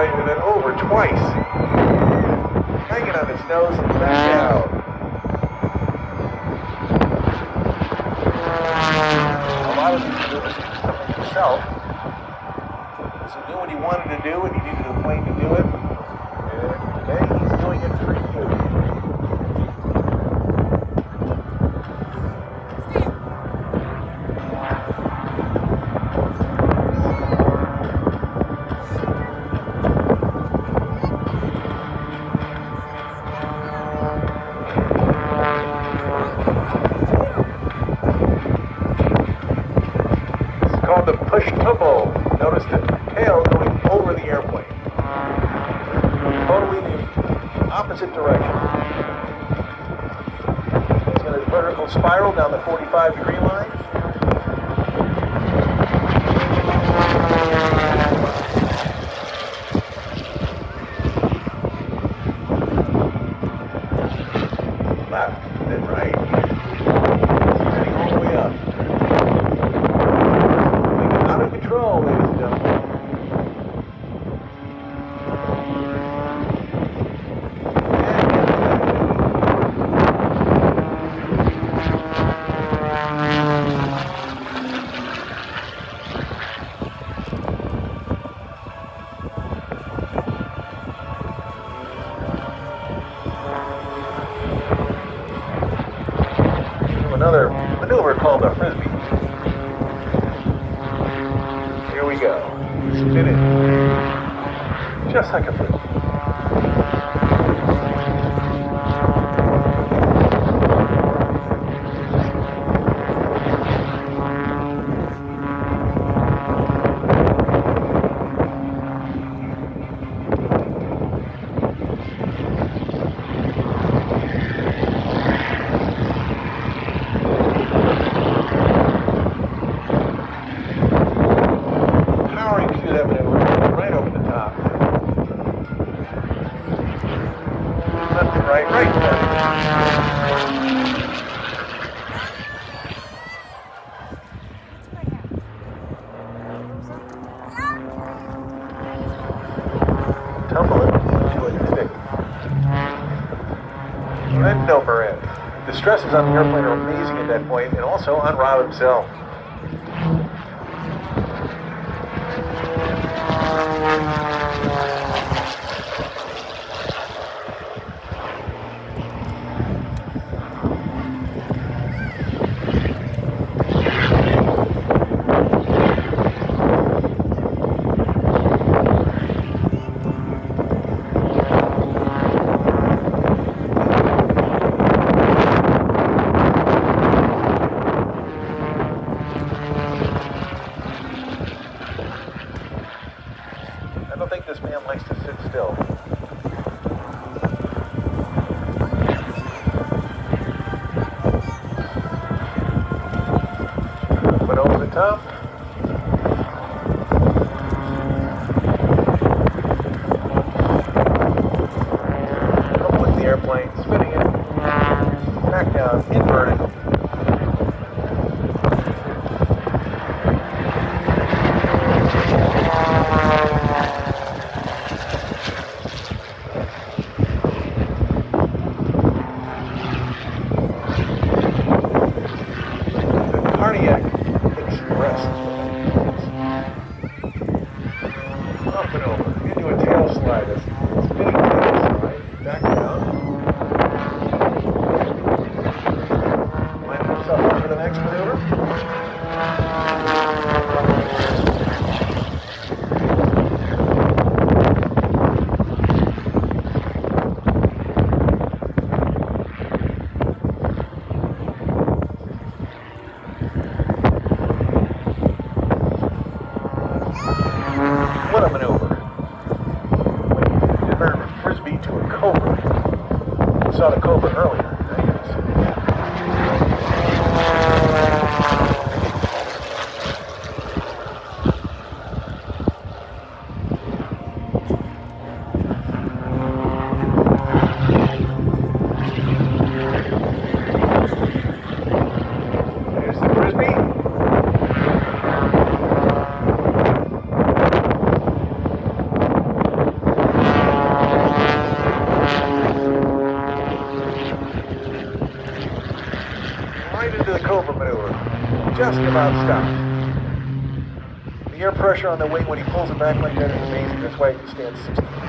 airplane has been over twice. Hanging on its nose and back out. A lot of these maneuvers he was doing himself. Because he knew what he wanted to do and he needed a plane to do it. And today he's doing it for you. Called the push turbo. Notice the tail going over the airplane. Totally the opposite direction. It's going to vertical spiral down the 45-degree line. Left, then right. Heading all the way up. Out of control, ladies and gentlemen. Another maneuver called a frisbee. Here we go. Spin it. Just like a frisbee. That maneuver right over the top. Left and right, right and left. Tumble it to a stick. And over end. The stresses on the airplane are amazing at that point, and also on Rob himself. I don't think this man likes to sit still. But over the top. Up with the airplane, spinning it. Back down, inverted. Cardiac express. Up and over into a tail slide. A spinning tail slide. Back down. Line himself up for the next maneuver. What a maneuver. Converted a frisbee to a cobra. We saw the cobra earlier. There's the frisbee. right into the cobra maneuver. Just about stopped. The air pressure on the wing when he pulls it back like that is amazing. That's why he can stand 60